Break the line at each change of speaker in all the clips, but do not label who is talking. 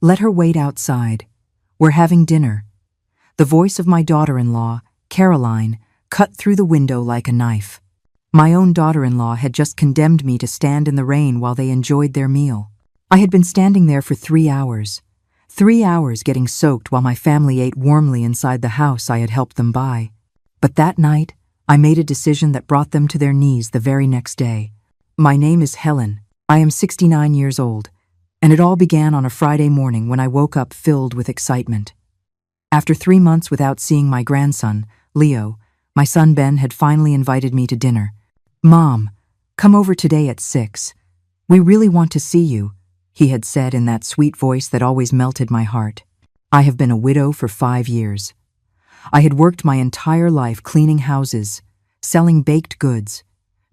Let her wait outside. We're having dinner." The voice of my daughter-in-law, Caroline, cut through the window like a knife. My own daughter-in-law had just condemned me to stand in the rain while they enjoyed their meal. I had been standing there for 3 hours. 3 hours getting soaked while my family ate warmly inside the house I had helped them buy. But that night, I made a decision that brought them to their knees the very next day. My name is Helen. I am 69 years old, and it all began on a Friday morning when I woke up filled with excitement. After 3 months without seeing my grandson, Leo, my son Ben had finally invited me to dinner. "Mom, come over today at 6. We really want to see you," he had said in that sweet voice that always melted my heart. I have been a widow for 5 years. I had worked my entire life cleaning houses, selling baked goods,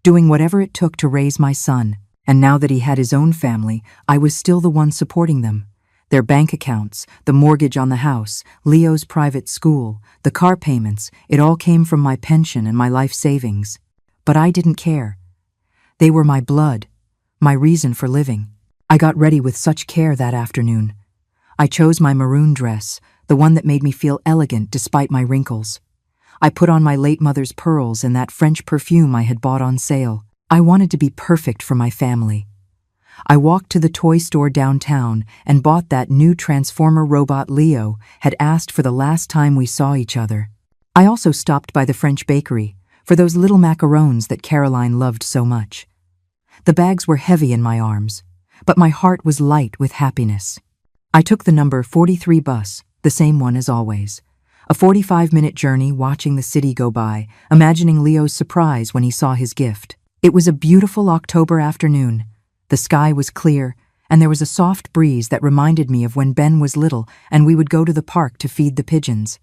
doing whatever it took to raise my son, and now that he had his own family, I was still the one supporting them. Their bank accounts, the mortgage on the house, Leo's private school, the car payments, it all came from my pension and my life savings. But I didn't care. They were my blood, my reason for living. I got ready with such care that afternoon. I chose my maroon dress, the one that made me feel elegant despite my wrinkles. I put on my late mother's pearls and that French perfume I had bought on sale. I wanted to be perfect for my family. I walked to the toy store downtown and bought that new Transformer robot Leo had asked for the last time we saw each other. I also stopped by the French bakery for those little macarons that Caroline loved so much. The bags were heavy in my arms, but my heart was light with happiness. I took the number 43 bus, the same one as always. A 45-minute journey watching the city go by, imagining Leo's surprise when he saw his gift. It was a beautiful October afternoon. The sky was clear, and there was a soft breeze that reminded me of when Ben was little and we would go to the park to feed the pigeons.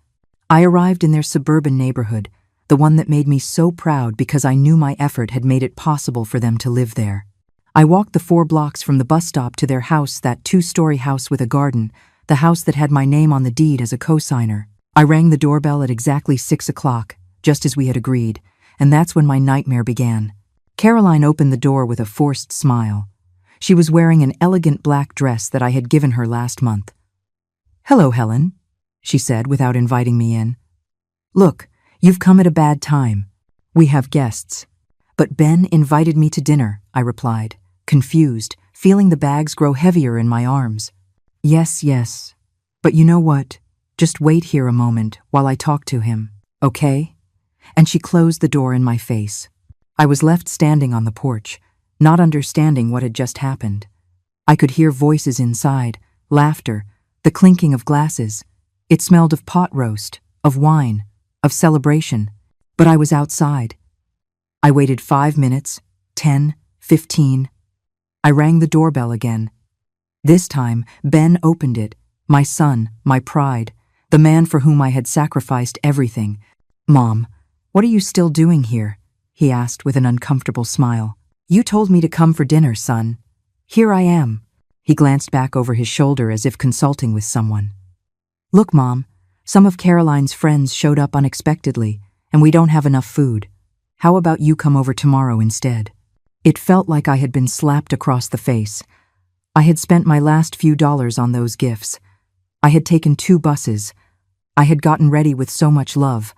I arrived in their suburban neighborhood, the one that made me so proud because I knew my effort had made it possible for them to live there. I walked the 4 blocks from the bus stop to their house, that 2-story house with a garden, the house that had my name on the deed as a co-signer. I rang the doorbell at exactly 6 o'clock, just as we had agreed, and that's when my nightmare began. Caroline opened the door with a forced smile. She was wearing an elegant black dress that I had given her last month. "Hello, Helen," she said without inviting me in. "Look, you've come at a bad time. We have guests." "But Ben invited me to dinner," I replied, confused, feeling the bags grow heavier in my arms. Yes, but you know what? Just wait here a moment while I talk to him, okay?" And she closed the door in my face. I was left standing on the porch, not understanding what had just happened. I could hear voices inside, laughter, the clinking of glasses. It smelled of pot roast, of wine, of celebration, but I was outside. I waited 5 minutes, 10, 15. I rang the doorbell again. This time, Ben opened it, my son, my pride, the man for whom I had sacrificed everything. "Mom, what are you still doing here?" he asked with an uncomfortable smile. "You told me to come for dinner, son. Here I am." He glanced back over his shoulder as if consulting with someone. "Look, Mom, some of Caroline's friends showed up unexpectedly, and we don't have enough food. How about you come over tomorrow instead?" It felt like I had been slapped across the face. I had spent my last few dollars on those gifts. I had taken 2 buses. I had gotten ready with so much love.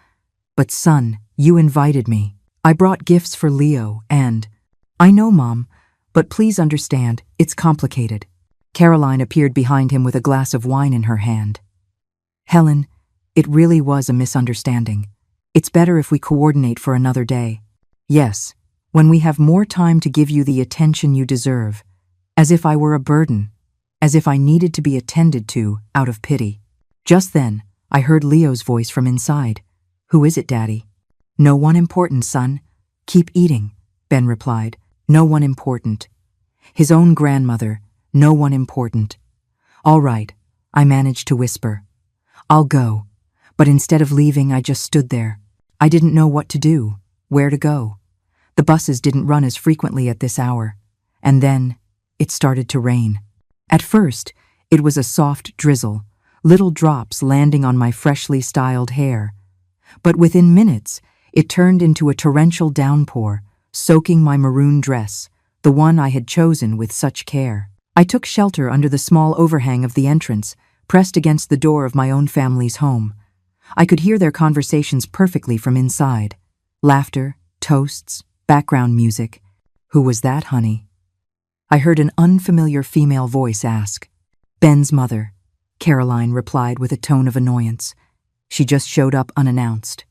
But son, you invited me. I brought gifts for Leo and— "I know, Mom, but please understand, it's complicated." Caroline appeared behind him with a glass of wine in her hand. "Helen, it really was a misunderstanding. It's better if we coordinate for another day. Yes, when we have more time to give you the attention you deserve. As if I were a burden, as if I needed to be attended to out of pity." Just then, I heard Leo's voice from inside. "Who is it, Daddy?" "No one important, son. Keep eating," Ben replied. "No one important." His own grandmother, no one important. "All right," I managed to whisper. "I'll go." But instead of leaving, I just stood there. I didn't know what to do, where to go. The buses didn't run as frequently at this hour. And then, it started to rain. At first, it was a soft drizzle, little drops landing on my freshly styled hair. But within minutes, it turned into a torrential downpour, soaking my maroon dress, the one I had chosen with such care. I took shelter under the small overhang of the entrance, pressed against the door of my own family's home. I could hear their conversations perfectly from inside. Laughter, toasts, background music. "Who was that, honey?" I heard an unfamiliar female voice ask. "Ben's mother," Caroline replied with a tone of annoyance. "She just showed up unannounced."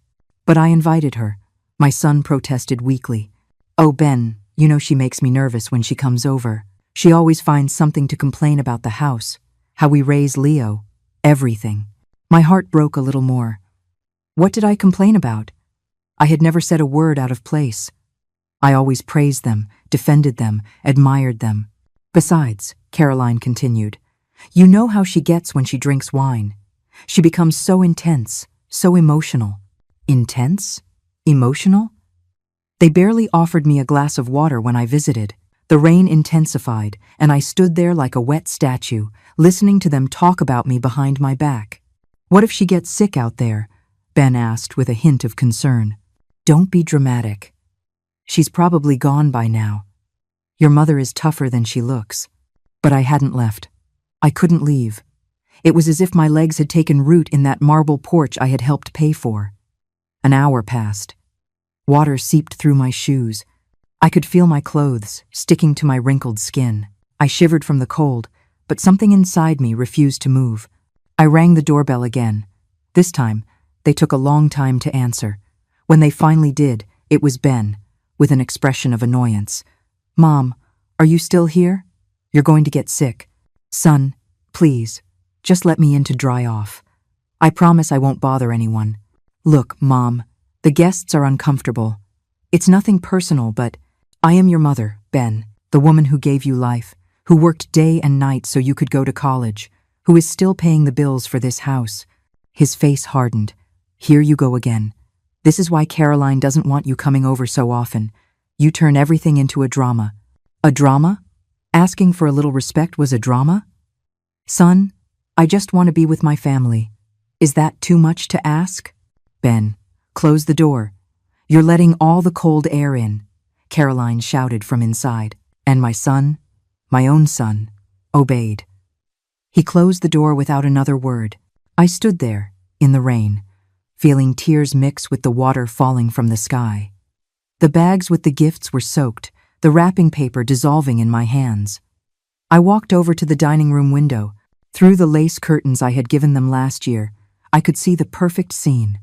"But I invited her," my son protested weakly. "Oh, Ben, you know she makes me nervous when she comes over. She always finds something to complain about the house, how we raise Leo, everything." My heart broke a little more. What did I complain about? I had never said a word out of place. I always praised them, defended them, admired them. "Besides," Caroline continued, "you know how she gets when she drinks wine. She becomes so intense, so emotional." Intense? Emotional? They barely offered me a glass of water when I visited. The rain intensified, and I stood there like a wet statue, listening to them talk about me behind my back. "What if she gets sick out there?" Ben asked with a hint of concern. "Don't be dramatic. She's probably gone by now. Your mother is tougher than she looks." But I hadn't left. I couldn't leave. It was as if my legs had taken root in that marble porch I had helped pay for. An hour passed. Water seeped through my shoes. I could feel my clothes sticking to my wrinkled skin. I shivered from the cold, but something inside me refused to move. I rang the doorbell again. This time, they took a long time to answer. When they finally did, it was Ben, with an expression of annoyance. "Mom, are you still here? You're going to get sick. Son, please, just let me in to dry off. I promise I won't bother anyone. Look, Mom, the guests are uncomfortable. It's nothing personal, but I am your mother, Ben, the woman who gave you life, who worked day and night so you could go to college, who is still paying the bills for this house." His face hardened. "Here you go again. This is why Caroline doesn't want you coming over so often. You turn everything into a drama." "A drama? Asking for a little respect was a drama?" "Son, I just want to be with my family. Is that too much to ask?" "Ben, close the door. You're letting all the cold air in," Caroline shouted from inside. And my son, my own son, obeyed. He closed the door without another word. I stood there, in the rain, feeling tears mix with the water falling from the sky. The bags with the gifts were soaked, the wrapping paper dissolving in my hands. I walked over to the dining room window. Through the lace curtains I had given them last year, I could see the perfect scene.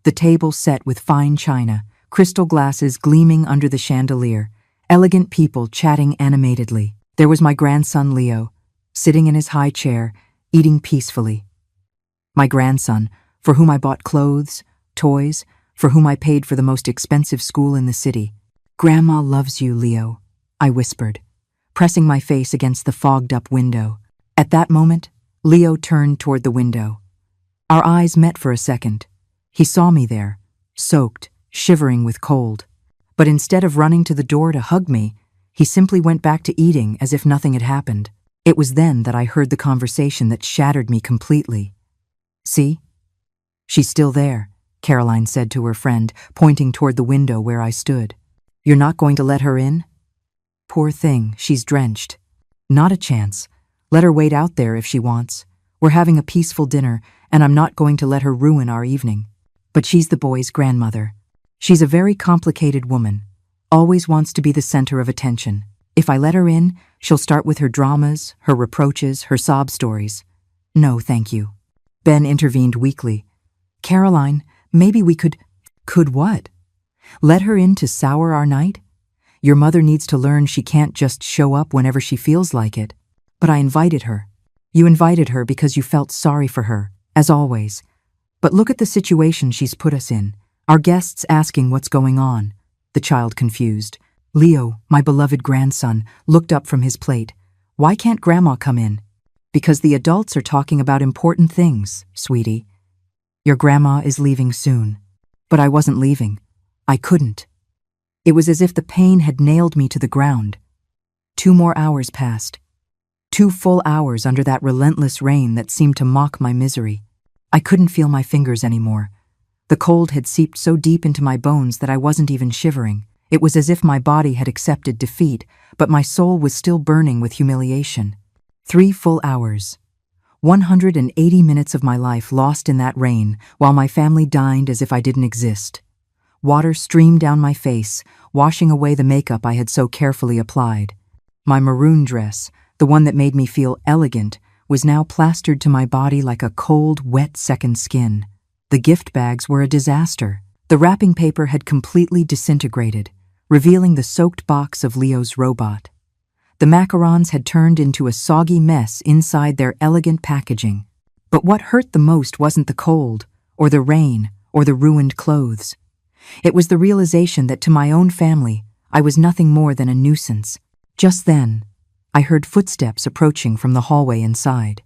The table set with fine china, crystal glasses gleaming under the chandelier, elegant people chatting animatedly. There was my grandson Leo, sitting in his high chair, eating peacefully. My grandson, for whom I bought clothes, toys, for whom I paid for the most expensive school in the city. "Grandma loves you, Leo," I whispered, pressing my face against the fogged-up window. At that moment, Leo turned toward the window. Our eyes met for a second. He saw me there, soaked, shivering with cold. But instead of running to the door to hug me, he simply went back to eating as if nothing had happened. It was then that I heard the conversation that shattered me completely. "See? She's still there," Caroline said to her friend, pointing toward the window where I stood. "You're not going to let her in?" "Poor thing, she's drenched." "Not a chance. Let her wait out there if she wants. We're having a peaceful dinner, and I'm not going to let her ruin our evening." But she's the boy's grandmother. She's a very complicated woman, always wants to be the center of attention. If I let her in, she'll start with her dramas, her reproaches, her sob stories. "No, thank you." Ben intervened weakly. "Caroline, maybe we could—" "Could what? Let her in to sour our night? Your mother needs to learn she can't just show up whenever she feels like it." "But I invited her." "You invited her because you felt sorry for her, as always. But look at the situation she's put us in. Our guests asking what's going on." The child confused. Leo, my beloved grandson, looked up from his plate. "Why can't Grandma come in?" "Because the adults are talking about important things, sweetie. Your grandma is leaving soon." But I wasn't leaving. I couldn't. It was as if the pain had nailed me to the ground. 2 more hours passed. 2 full hours under that relentless rain that seemed to mock my misery. I couldn't feel my fingers anymore. The cold had seeped so deep into my bones that I wasn't even shivering. It was as if my body had accepted defeat, but my soul was still burning with humiliation. 3 full hours. 180 minutes of my life lost in that rain while my family dined as if I didn't exist. Water streamed down my face, washing away the makeup I had so carefully applied. My maroon dress, the one that made me feel elegant, was now plastered to my body like a cold, wet second skin. The gift bags were a disaster. The wrapping paper had completely disintegrated, revealing the soaked box of Leo's robot. The macarons had turned into a soggy mess inside their elegant packaging. But what hurt the most wasn't the cold, or the rain, or the ruined clothes. It was the realization that to my own family, I was nothing more than a nuisance. Just then, I heard footsteps approaching from the hallway inside.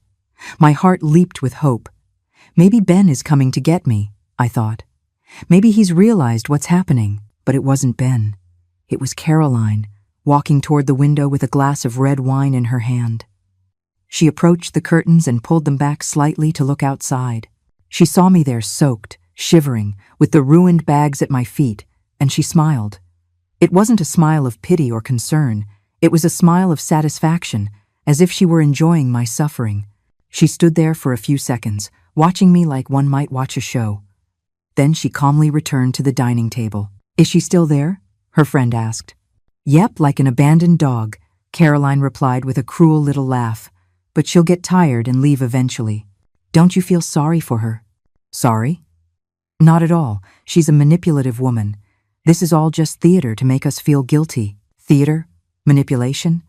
My heart leaped with hope. Maybe Ben is coming to get me, I thought. Maybe he's realized what's happening, but it wasn't Ben. It was Caroline, walking toward the window with a glass of red wine in her hand. She approached the curtains and pulled them back slightly to look outside. She saw me there soaked, shivering, with the ruined bags at my feet, and she smiled. It wasn't a smile of pity or concern. It was a smile of satisfaction, as if she were enjoying my suffering. She stood there for a few seconds, watching me like one might watch a show. Then she calmly returned to the dining table. "Is she still there?" her friend asked. "Yep, like an abandoned dog," Caroline replied with a cruel little laugh. "But she'll get tired and leave eventually. Don't you feel sorry for her?" "Sorry?" "Not at all. She's a manipulative woman. This is all just theater to make us feel guilty." Theater? Manipulation?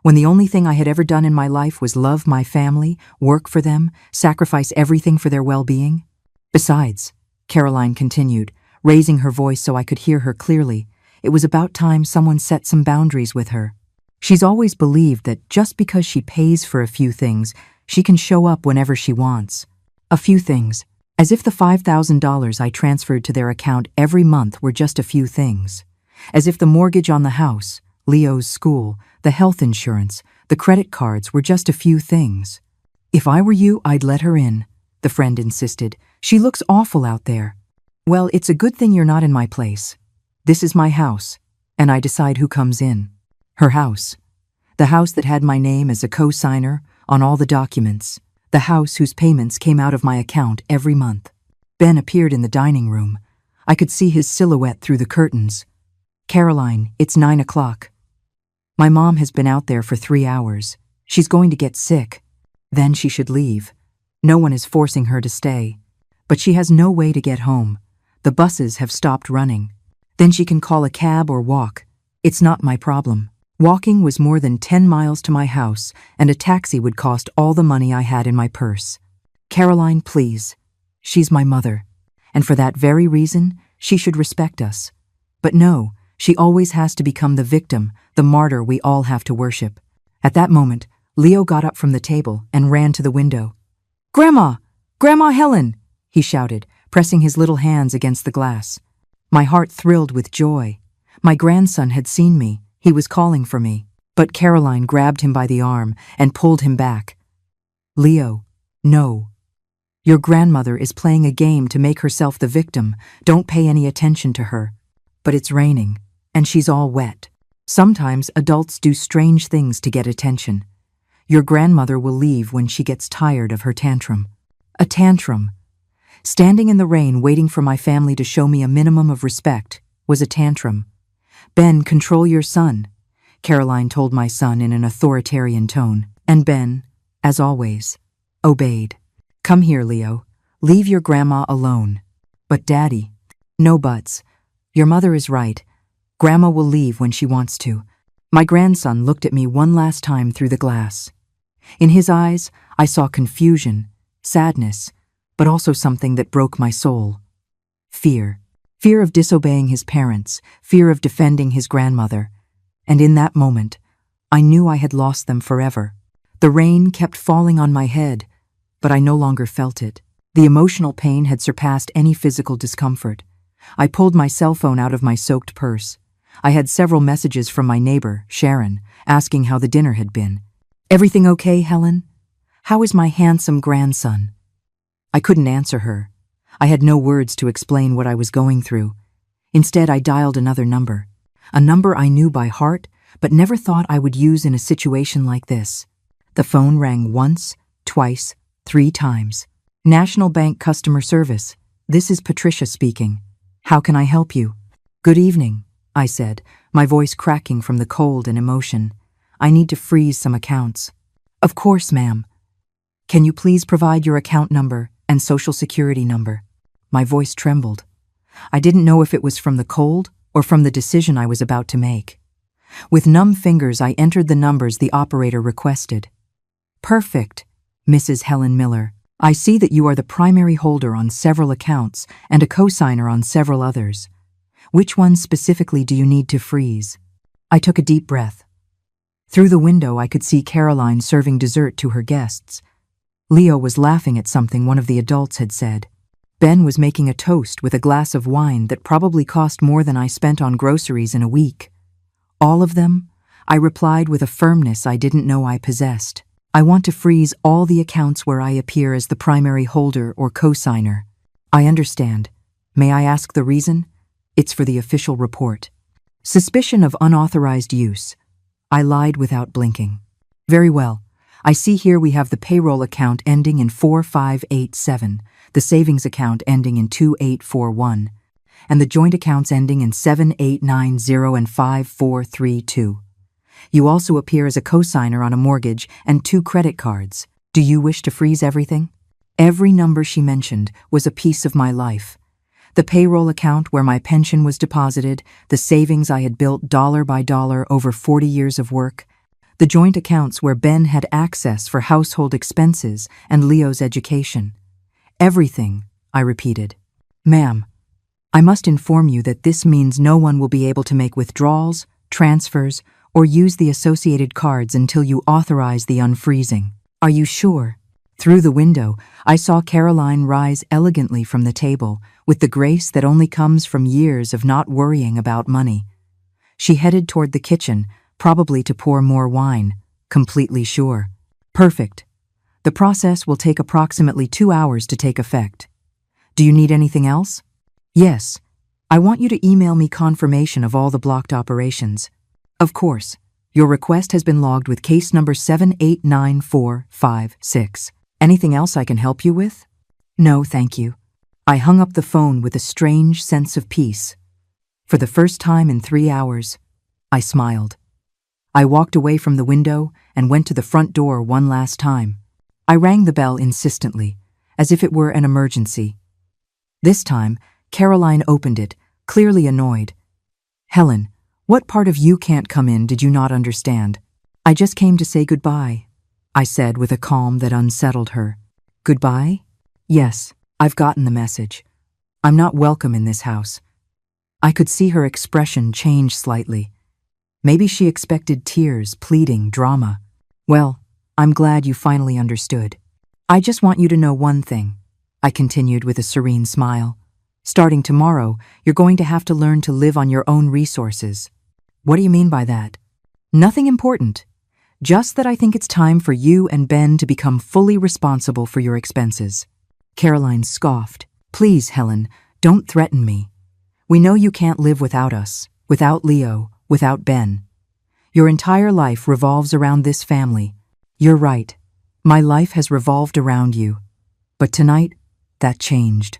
When the only thing I had ever done in my life was love my family, work for them, sacrifice everything for their well-being? Besides, Caroline continued, raising her voice so I could hear her clearly, it was about time someone set some boundaries with her. She's always believed that just because she pays for a few things, she can show up whenever she wants. A few things. As if the $5,000 I transferred to their account every month were just a few things. As if the mortgage on the house, Leo's school, the health insurance, the credit cards were just a few things. "If I were you, I'd let her in," the friend insisted. "She looks awful out there." "Well, it's a good thing you're not in my place. This is my house, and I decide who comes in." Her house. The house that had my name as a co-signer on all the documents. The house whose payments came out of my account every month. Ben appeared in the dining room. I could see his silhouette through the curtains. "Caroline, it's 9 o'clock. My mom has been out there for 3 hours. She's going to get sick. Then she should leave. No one is forcing her to stay. But she has no way to get home. The buses have stopped running. Then she can call a cab or walk. It's not my problem." Walking was more than 10 miles to my house, and a taxi would cost all the money I had in my purse. "Caroline, please. She's my mother, and for that very reason, she should respect us. But no, she always has to become the victim, the martyr we all have to worship." At that moment, Leo got up from the table and ran to the window. "Grandma! Grandma Helen!" he shouted, pressing his little hands against the glass. My heart thrilled with joy. My grandson had seen me. He was calling for me. But Caroline grabbed him by the arm and pulled him back. "Leo, no. Your grandmother is playing a game to make herself the victim. Don't pay any attention to her. But it's raining, and she's all wet. Sometimes adults do strange things to get attention. Your grandmother will leave when she gets tired of her tantrum." A tantrum. Standing in the rain waiting for my family to show me a minimum of respect was a tantrum. "Ben, control your son," Caroline told my son in an authoritarian tone. And Ben, as always, obeyed. "Come here, Leo. Leave your grandma alone." "But Daddy." "No buts. Your mother is right. Grandma will leave when she wants to." My grandson looked at me one last time through the glass. In his eyes, I saw confusion, sadness, but also something that broke my soul. Fear. Fear of disobeying his parents, fear of defending his grandmother. And in that moment, I knew I had lost them forever. The rain kept falling on my head, but I no longer felt it. The emotional pain had surpassed any physical discomfort. I pulled my cell phone out of my soaked purse. I had several messages from my neighbor, Sharon, asking how the dinner had been. "Everything okay, Helen? How is my handsome grandson?" I couldn't answer her. I had no words to explain what I was going through. Instead, I dialed another number, a number I knew by heart, but never thought I would use in a situation like this. The phone rang once, twice, 3 times. National Bank Customer Service. This is Patricia speaking. How can I help you? Good evening, I said, my voice cracking from the cold and emotion. I need to freeze some accounts. Of course, ma'am. Can you please provide your account number and social security number? My voice trembled. I didn't know if it was from the cold or from the decision I was about to make. With numb fingers, I entered the numbers the operator requested. Perfect, Mrs. Helen Miller. I see that you are the primary holder on several accounts and a cosigner on several others. Which ones specifically do you need to freeze? I took a deep breath. Through the window, I could see Caroline serving dessert to her guests. Leo was laughing at something one of the adults had said. Ben was making a toast with a glass of wine that probably cost more than I spent on groceries in a week. All of them? I replied with a firmness I didn't know I possessed. I want to freeze all the accounts where I appear as the primary holder or cosigner. I understand. May I ask the reason? It's for the official report. Suspicion of unauthorized use. I lied without blinking. Very well. I see here we have the payroll account ending in 4587, the savings account ending in 2841, and the joint accounts ending in 7890 and 5432. You also appear as a cosigner on a mortgage and 2 credit cards. Do you wish to freeze everything? Every number she mentioned was a piece of my life. The payroll account where my pension was deposited, the savings I had built dollar by dollar over 40 years of work, the joint accounts where Ben had access for household expenses and Leo's education. Everything, I repeated. Ma'am, I must inform you that this means no one will be able to make withdrawals, transfers, or use the associated cards until you authorize the unfreezing. Are you sure? Through the window, I saw Caroline rise elegantly from the table with the grace that only comes from years of not worrying about money. She headed toward the kitchen, probably to pour more wine, completely sure. Perfect. The process will take approximately 2 hours to take effect. Do you need anything else? Yes. I want you to email me confirmation of all the blocked operations. Of course. Your request has been logged with case number 789456. Anything else I can help you with? No, thank you. I hung up the phone with a strange sense of peace. For the first time in 3 hours, I smiled. I walked away from the window and went to the front door one last time. I rang the bell insistently, as if it were an emergency. This time, Caroline opened it, clearly annoyed. Helen, what part of you can't come in did you not understand? I just came to say goodbye, I said with a calm that unsettled her. Goodbye? Yes, I've gotten the message. I'm not welcome in this house. I could see her expression change slightly. Maybe she expected tears, pleading, drama. Well, I'm glad you finally understood. I just want you to know one thing, I continued with a serene smile. Starting tomorrow, you're going to have to learn to live on your own resources. What do you mean by that? Nothing important. Just that I think it's time for you and Ben to become fully responsible for your expenses. Caroline scoffed. Please, Helen, don't threaten me. We know you can't live without us, without Leo, without Ben. Your entire life revolves around this family. You're right. My life has revolved around you. But tonight, that changed.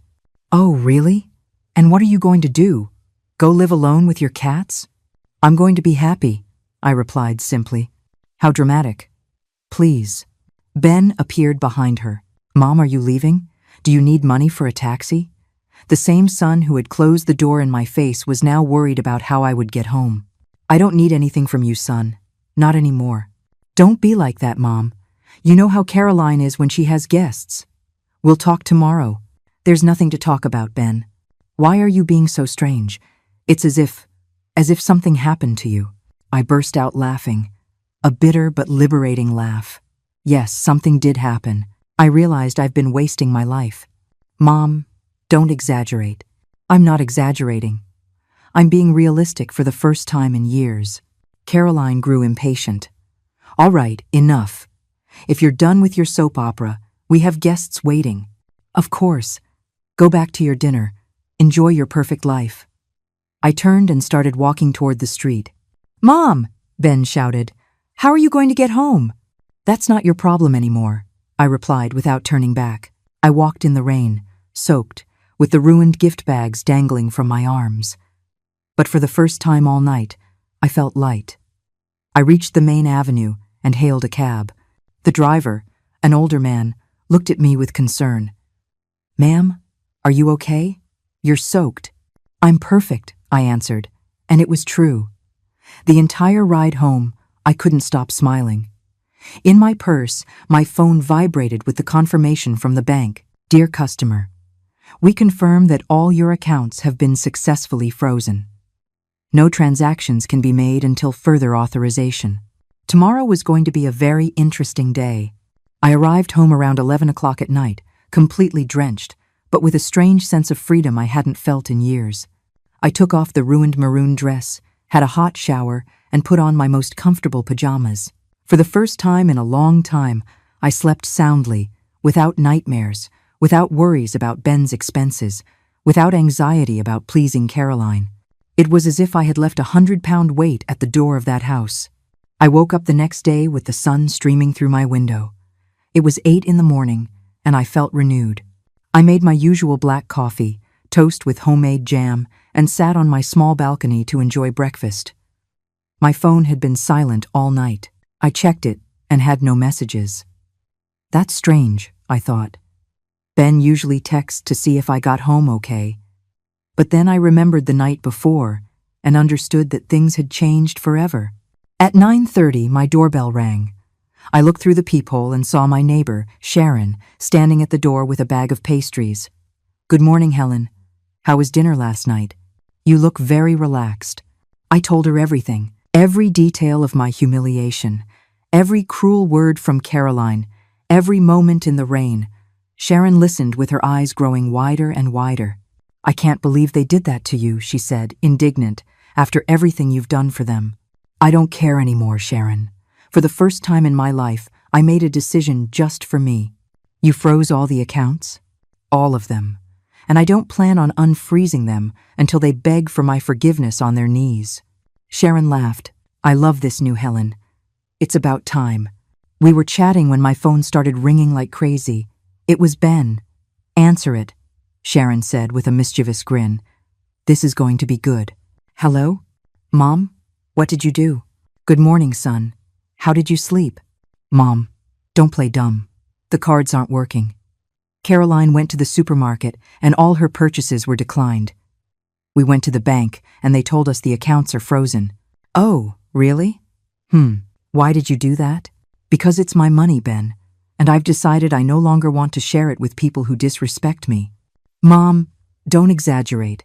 Oh, really? And what are you going to do? Go live alone with your cats? I'm going to be happy, I replied simply. How dramatic. Please. Ben appeared behind her. Mom, are you leaving? Do you need money for a taxi? The same son who had closed the door in my face was now worried about how I would get home. I don't need anything from you, son. Not anymore. Don't be like that, Mom. You know how Caroline is when she has guests. We'll talk tomorrow. There's nothing to talk about, Ben. Why are you being so strange? It's as if something happened to you. I burst out laughing. A bitter but liberating laugh. Yes, something did happen. I realized I've been wasting my life. Mom, don't exaggerate. I'm not exaggerating. I'm being realistic for the first time in years. Caroline grew impatient. All right, enough. If you're done with your soap opera, we have guests waiting. Of course. Go back to your dinner. Enjoy your perfect life. I turned and started walking toward the street. Mom, Ben shouted. How are you going to get home? That's not your problem anymore, I replied without turning back. I walked in the rain, soaked, with the ruined gift bags dangling from my arms. But for the first time all night, I felt light. I reached the main avenue and hailed a cab. The driver, an older man, looked at me with concern. "Ma'am, are you okay? You're soaked." "I'm perfect," I answered, and it was true. The entire ride home, I couldn't stop smiling. In my purse, my phone vibrated with the confirmation from the bank. "Dear customer, we confirm that all your accounts have been successfully frozen. No transactions can be made until further authorization." Tomorrow was going to be a very interesting day. I arrived home around 11 o'clock at night, completely drenched, but with a strange sense of freedom I hadn't felt in years. I took off the ruined maroon dress, had a hot shower, and put on my most comfortable pajamas. For the first time in a long time, I slept soundly, without nightmares, without worries about Ben's expenses, without anxiety about pleasing Caroline. It was as if I had left 100-pound weight at the door of that house. I woke up the next day with the sun streaming through my window. It was 8 in the morning, and I felt renewed. I made my usual black coffee, toast with homemade jam, and sat on my small balcony to enjoy breakfast. My phone had been silent all night. I checked it and had no messages. That's strange, I thought. Ben usually texts to see if I got home okay. But then I remembered the night before and understood that things had changed forever. At 9:30, my doorbell rang. I looked through the peephole and saw my neighbor, Sharon, standing at the door with a bag of pastries. "Good morning, Helen. How was dinner last night? You look very relaxed." I told her everything, every detail of my humiliation, every cruel word from Caroline, every moment in the rain. Sharon listened with her eyes growing wider and wider. "I can't believe they did that to you," she said, indignant, "after everything you've done for them." "I don't care anymore, Sharon. For the first time in my life, I made a decision just for me." "You froze all the accounts?" "All of them. And I don't plan on unfreezing them until they beg for my forgiveness on their knees." Sharon laughed. "I love this new Helen. It's about time." We were chatting when my phone started ringing like crazy. It was Ben. "Answer it," Sharon said with a mischievous grin. "This is going to be good." "Hello? Mom? What did you do?" "Good morning, son. How did you sleep?" "Mom, don't play dumb. The cards aren't working." Caroline went to the supermarket and all her purchases were declined. We went to the bank and they told us the accounts are frozen. "Oh, really? Why did you do that?" "Because it's my money, Ben, and I've decided I no longer want to share it with people who disrespect me." "Mom, don't exaggerate.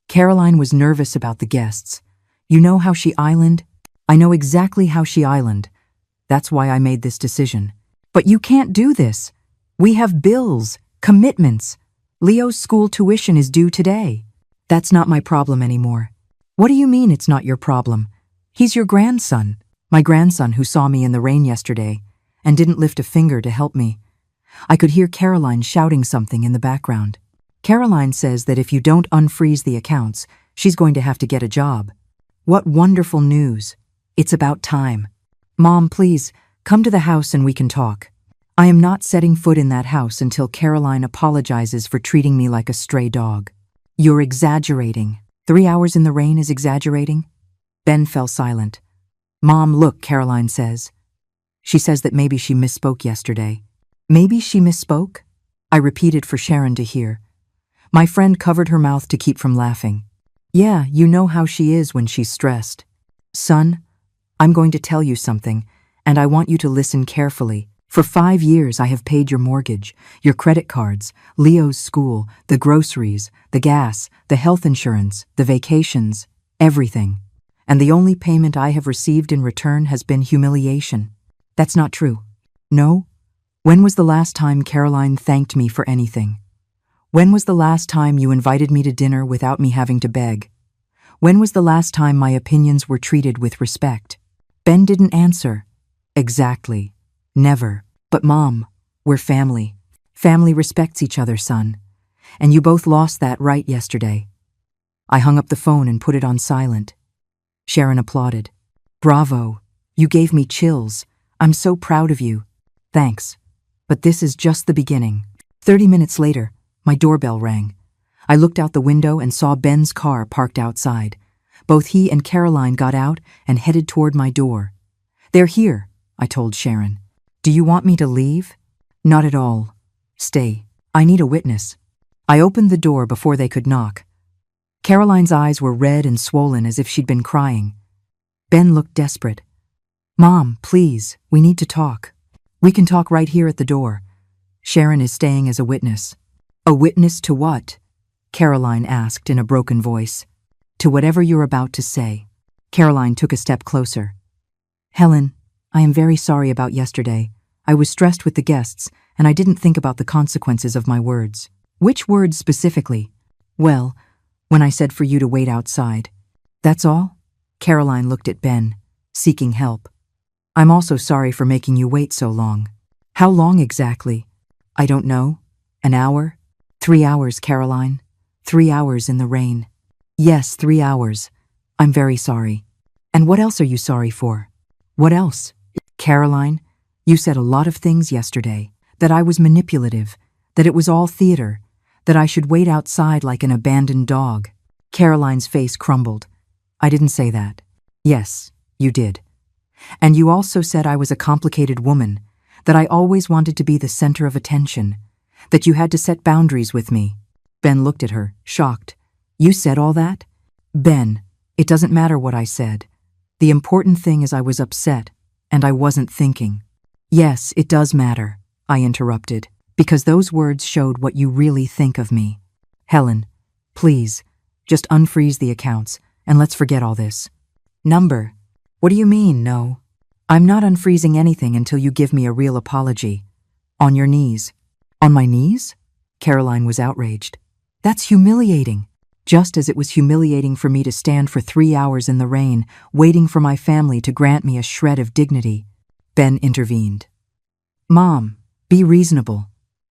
Caroline was nervous about the guests. You know how she island?" "I know exactly how she island. That's why I made this decision." "But you can't do this. We have bills, commitments. Leo's school tuition is due today." "That's not my problem anymore." "What do you mean it's not your problem? He's your grandson." "My grandson who saw me in the rain yesterday and didn't lift a finger to help me." I could hear Caroline shouting something in the background. "Caroline says that if you don't unfreeze the accounts, she's going to have to get a job." "What wonderful news. It's about time." "Mom, please, come to the house and we can talk." I am not setting foot in that house until Caroline apologizes for treating me like a stray dog. "You're exaggerating." 3 hours in the rain is exaggerating? Ben fell silent. "Mom, look," Caroline says. She says that maybe she misspoke yesterday. Maybe she misspoke? I repeated for Sharon to hear. My friend covered her mouth to keep from laughing. "Yeah, you know how she is when she's stressed." "Son, I'm going to tell you something, and I want you to listen carefully. For 5 years I have paid your mortgage, your credit cards, Leo's school, the groceries, the gas, the health insurance, the vacations, everything. And the only payment I have received in return has been humiliation." "That's not true." "No? When was the last time Caroline thanked me for anything? When was the last time you invited me to dinner without me having to beg? When was the last time my opinions were treated with respect?" Ben didn't answer. "Exactly. Never. But Mom, we're family. Family respects each other, son. And you both lost that right yesterday." I hung up the phone and put it on silent. Sharon applauded. "Bravo. You gave me chills. I'm so proud of you." Thanks. But this is just the beginning. 30 minutes later, my doorbell rang. I looked out the window and saw Ben's car parked outside. Both he and Caroline got out and headed toward my door. They're here, I told Sharon. Do you want me to leave? Not at all. Stay. I need a witness. I opened the door before they could knock. Caroline's eyes were red and swollen as if she'd been crying. Ben looked desperate. Mom, please, we need to talk. We can talk right here at the door. Sharon is staying as a witness. A witness to what? Caroline asked in a broken voice. To whatever you're about to say. Caroline took a step closer. Helen, I am very sorry about yesterday. I was stressed with the guests, and I didn't think about the consequences of my words. Which words specifically? Well, when I said for you to wait outside. That's all? Caroline looked at Ben, seeking help. I'm also sorry for making you wait so long. How long exactly? I don't know. An hour? 3 hours, Caroline. 3 hours in the rain. Yes, 3 hours. I'm very sorry. And what else are you sorry for? What else? Caroline, you said a lot of things yesterday. That I was manipulative. That it was all theater. That I should wait outside like an abandoned dog. Caroline's face crumbled. I didn't say that. Yes, you did. And you also said I was a complicated woman. That I always wanted to be the center of attention. That you had to set boundaries with me. Ben looked at her, shocked. You said all that? Ben, it doesn't matter what I said. The important thing is I was upset, and I wasn't thinking. Yes, it does matter, I interrupted, because those words showed what you really think of me. Helen, please, just unfreeze the accounts, and let's forget all this. Number, what do you mean, no? I'm not unfreezing anything until you give me a real apology. On your knees. On my knees? Caroline was outraged. That's humiliating. Just as it was humiliating for me to stand for 3 hours in the rain, waiting for my family to grant me a shred of dignity. Ben intervened. Mom, be reasonable.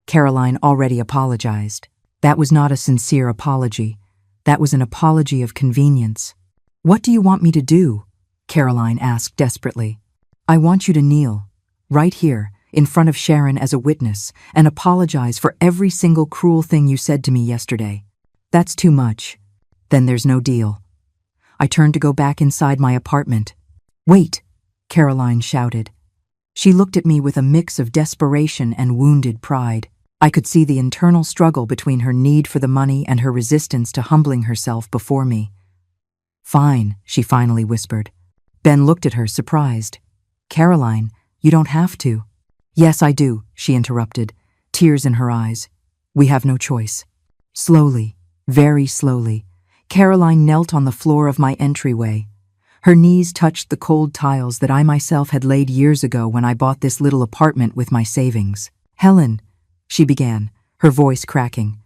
Caroline already apologized. That was not a sincere apology. That was an apology of convenience. What do you want me to do? Caroline asked desperately. I want you to kneel, right here, in front of Sharon as a witness, and apologize for every single cruel thing you said to me yesterday. That's too much. Then there's no deal. I turned to go back inside my apartment. Wait, Caroline shouted. She looked at me with a mix of desperation and wounded pride. I could see the internal struggle between her need for the money and her resistance to humbling herself before me. Fine, she finally whispered. Ben looked at her, surprised. Caroline, you don't have to. Yes, I do, she interrupted, tears in her eyes. We have no choice. Slowly, very slowly, Caroline knelt on the floor of my entryway. Her knees touched the cold tiles that I myself had laid years ago when I bought this little apartment with my savings. Helen, she began, her voice cracking.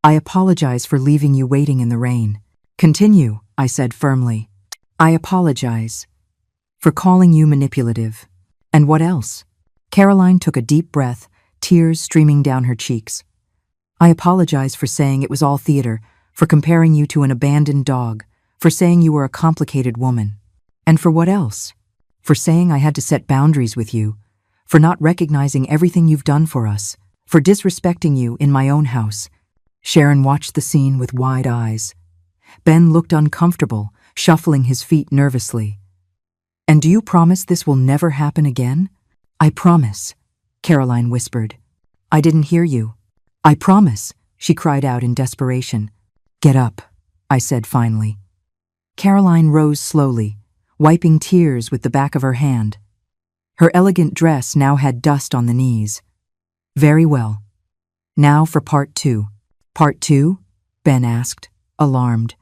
I apologize for leaving you waiting in the rain. Continue, I said firmly. I apologize for calling you manipulative. And what else? Caroline took a deep breath, tears streaming down her cheeks. I apologize for saying it was all theater, for comparing you to an abandoned dog, for saying you were a complicated woman. And for what else? For saying I had to set boundaries with you, for not recognizing everything you've done for us, for disrespecting you in my own house. Sharon watched the scene with wide eyes. Ben looked uncomfortable, shuffling his feet nervously. And do you promise this will never happen again? I promise, Caroline whispered. I didn't hear you. I promise, she cried out in desperation. Get up, I said finally. Caroline rose slowly, wiping tears with the back of her hand. Her elegant dress now had dust on the knees. Very well. Now for part 2. Part 2? Ben asked, alarmed.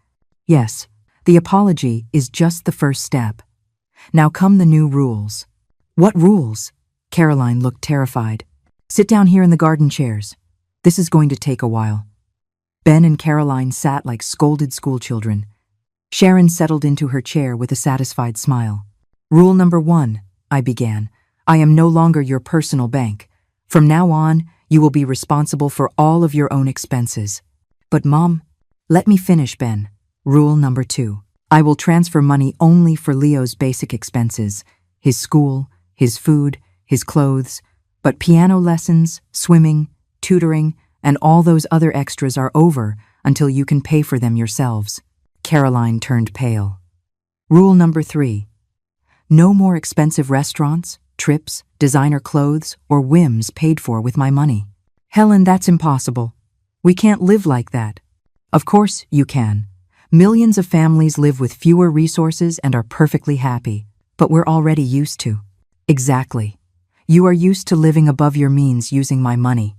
Yes, the apology is just the first step. Now come the new rules. What rules? Caroline looked terrified. Sit down here in the garden chairs. This is going to take a while. Ben and Caroline sat like scolded schoolchildren. Sharon settled into her chair with a satisfied smile. Rule number 1, I began. I am no longer your personal bank. From now on, you will be responsible for all of your own expenses. But Mom, let me finish, Ben. Rule number 2. I will transfer money only for Leo's basic expenses. His school, his food, his clothes. But piano lessons, swimming, tutoring, and all those other extras are over until you can pay for them yourselves. Caroline turned pale. Rule number 3. No more expensive restaurants, trips, designer clothes, or whims paid for with my money. Helen, that's impossible. We can't live like that. Of course you can. Millions of families live with fewer resources and are perfectly happy, but we're already used to. Exactly. You are used to living above your means using my money.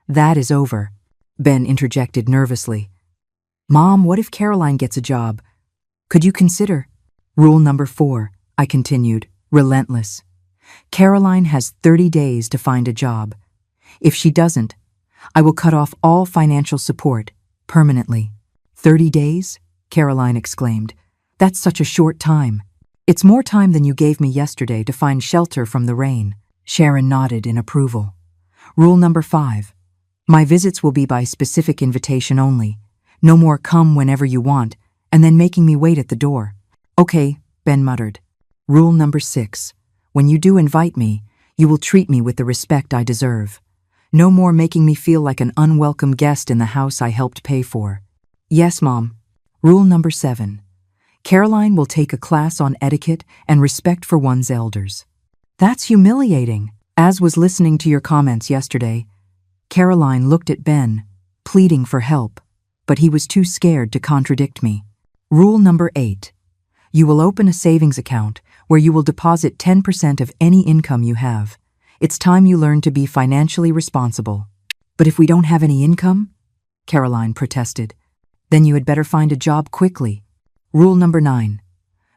That is over. Ben interjected nervously. Mom, what if Caroline gets a job? Could you consider? Rule number 4, I continued, relentless. Caroline has 30 days to find a job. If she doesn't, I will cut off all financial support, permanently. 30 days? Caroline exclaimed. That's such a short time. It's more time than you gave me yesterday to find shelter from the rain. Sharon nodded in approval. Rule number 5. My visits will be by specific invitation only. No more come whenever you want, and then making me wait at the door. Okay, Ben muttered. Rule number 6. When you do invite me, you will treat me with the respect I deserve. No more making me feel like an unwelcome guest in the house I helped pay for. Yes, Mom. Rule number 7. Caroline will take a class on etiquette and respect for one's elders. That's humiliating. As was listening to your comments yesterday, Caroline looked at Ben, pleading for help, but he was too scared to contradict me. Rule number 8. You will open a savings account where you will deposit 10% of any income you have. It's time you learn to be financially responsible. But if we don't have any income? Caroline protested. Then you had better find a job quickly. Rule number 9.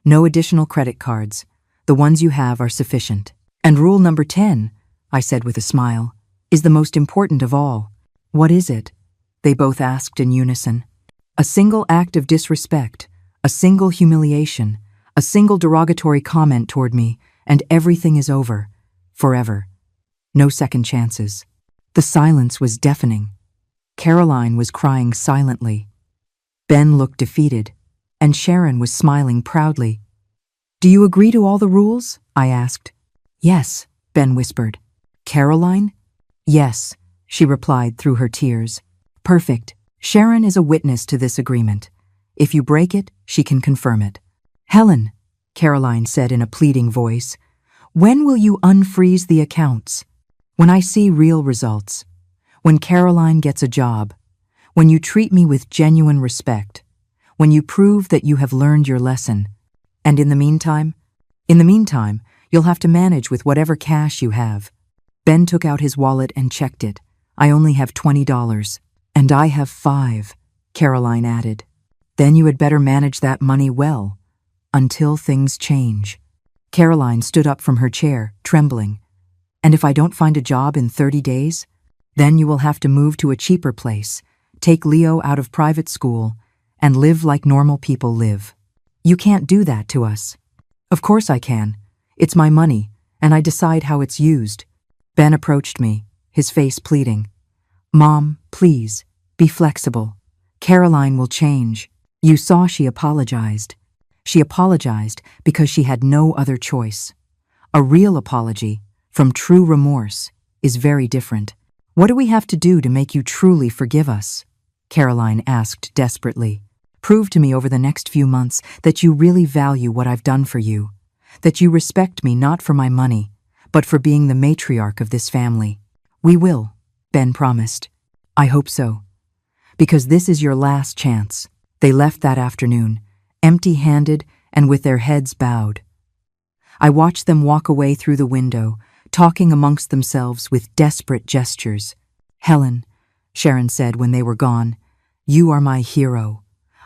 No additional credit cards. The ones you have are sufficient. And rule number 10, I said with a smile, is the most important of all. What is it? They both asked in unison. A single act of disrespect, a single humiliation, a single derogatory comment toward me, and everything is over. Forever. No second chances. The silence was deafening. Caroline was crying silently. Ben looked defeated, and Sharon was smiling proudly. Do you agree to all the rules? I asked. Yes, Ben whispered. Caroline? Yes, she replied through her tears. Perfect. Sharon is a witness to this agreement. If you break it, she can confirm it. Helen, Caroline said in a pleading voice, when will you unfreeze the accounts? When I see real results. When Caroline gets a job. When you treat me with genuine respect. When you prove that you have learned your lesson. And in the meantime, you'll have to manage with whatever cash you have. Ben took out his wallet and checked it. I only have $20. And I have 5, Caroline added. Then you had better manage that money well, until things change. Caroline stood up from her chair, trembling. And if I don't find a job in 30 days? Then you will have to move to a cheaper place, take Leo out of private school, and live like normal people live. You can't do that to us. Of course I can. It's my money, and I decide how it's used. Ben approached me, his face pleading. Mom, please, be flexible. Caroline will change. You saw she apologized. She apologized because she had no other choice. A real apology, from true remorse, is very different. What do we have to do to make you truly forgive us? Caroline asked desperately. Prove to me over the next few months that you really value what I've done for you, that you respect me not for my money, but for being the matriarch of this family. We will, Ben promised. I hope so. Because this is your last chance. They left that afternoon, empty-handed and with their heads bowed. I watched them walk away through the window, talking amongst themselves with desperate gestures. Helen, Sharon said when they were gone, you are my hero.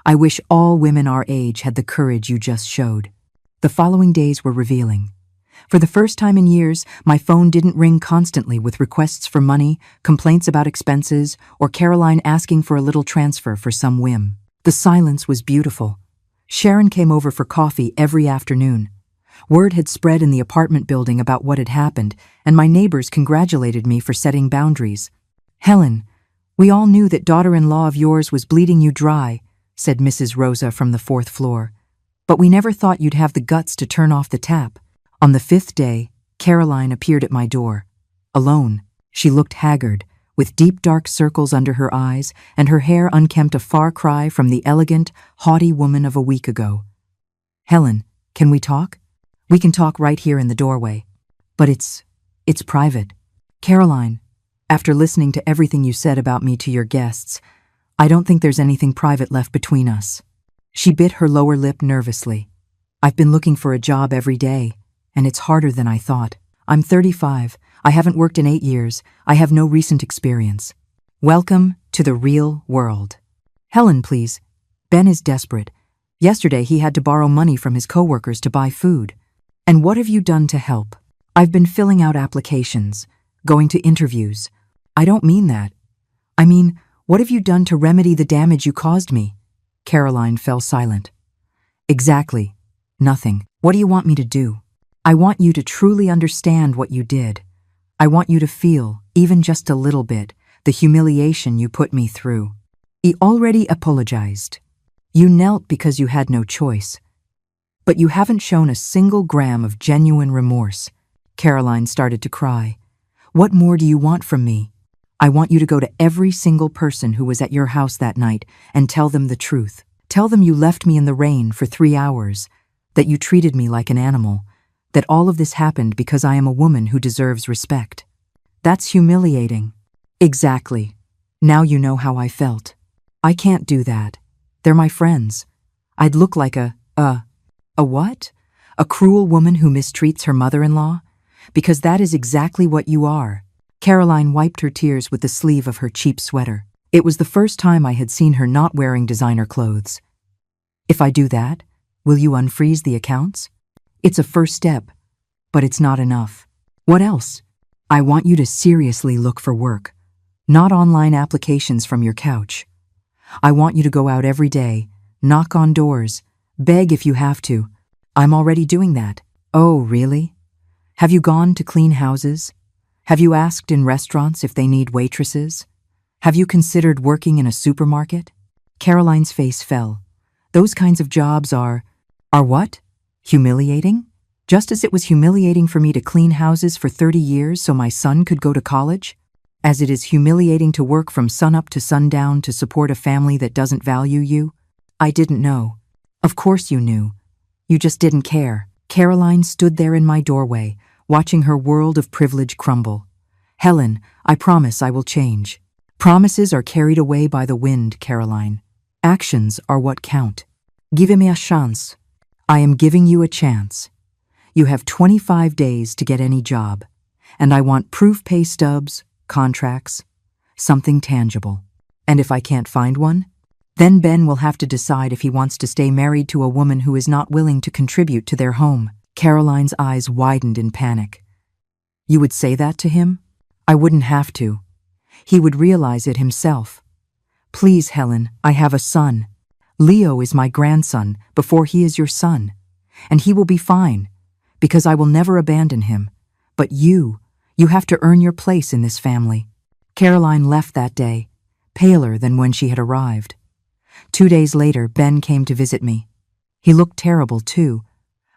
I wish all women our age had the courage you just showed. The following days were revealing. For the first time in years, my phone didn't ring constantly with requests for money, complaints about expenses, or Caroline asking for a little transfer for some whim. The silence was beautiful. Sharon came over for coffee every afternoon. Word had spread in the apartment building about what had happened, and my neighbors congratulated me for setting boundaries. Helen, we all knew that daughter-in-law of yours was bleeding you dry, said Mrs. Rosa from the 4th floor. But we never thought you'd have the guts to turn off the tap. On the 5th day, Caroline appeared at my door. alone. She looked haggard, with deep dark circles under her eyes and her hair unkempt, a far cry from the elegant, haughty woman of a week ago. Helen, can we talk? We can talk right here in the doorway. But it's private. Caroline, after listening to everything you said about me to your guests, I don't think there's anything private left between us. She bit her lower lip nervously. I've been looking for a job every day, and it's harder than I thought. I'm 35. I haven't worked in 8 years. I have no recent experience. Welcome to the real world. Helen, please. Ben is desperate. Yesterday he had to borrow money from his coworkers to buy food. And what have you done to help? I've been filling out applications, going to interviews. I don't mean that. I mean, what have you done to remedy the damage you caused me? Caroline fell silent. Exactly. Nothing. What do you want me to do? I want you to truly understand what you did. I want you to feel, even just a little bit, the humiliation you put me through. He already apologized. You knelt because you had no choice. But you haven't shown a single gram of genuine remorse. Caroline started to cry. What more do you want from me? I want you to go to every single person who was at your house that night and tell them the truth. Tell them you left me in the rain for 3 hours, that you treated me like an animal, that all of this happened because I am a woman who deserves respect. That's humiliating. Exactly. Now you know how I felt. I can't do that. They're my friends. I'd look like a what? A cruel woman who mistreats her mother-in-law? Because that is exactly what you are. Caroline wiped her tears with the sleeve of her cheap sweater. It was the first time I had seen her not wearing designer clothes. If I do that, will you unfreeze the accounts? It's a first step, but it's not enough. What else? I want you to seriously look for work, not online applications from your couch. I want you to go out every day, knock on doors, beg if you have to. I'm already doing that. Oh, really? Have you gone to clean houses? Have you asked in restaurants if they need waitresses? Have you considered working in a supermarket? Caroline's face fell. Those kinds of jobs are what? Humiliating? Just as it was humiliating for me to clean houses for 30 years so my son could go to college? As it is humiliating to work from sunup to sundown to support a family that doesn't value you? I didn't know. Of course you knew. You just didn't care. Caroline stood there in my doorway, watching her world of privilege crumble. Helen, I promise I will change. Promises are carried away by the wind, Caroline. Actions are what count. Give me a chance. I am giving you a chance. You have 25 days to get any job, and I want proof pay stubs, contracts, something tangible. And if I can't find one, then Ben will have to decide if he wants to stay married to a woman who is not willing to contribute to their home. Caroline's eyes widened in panic. You would say that to him? I wouldn't have to. He would realize it himself. Please, Helen, I have a son. Leo is my grandson before he is your son. And he will be fine, because I will never abandon him. But you have to earn your place in this family. Caroline left that day, paler than when she had arrived. 2 days later, Ben came to visit me. He looked terrible, too,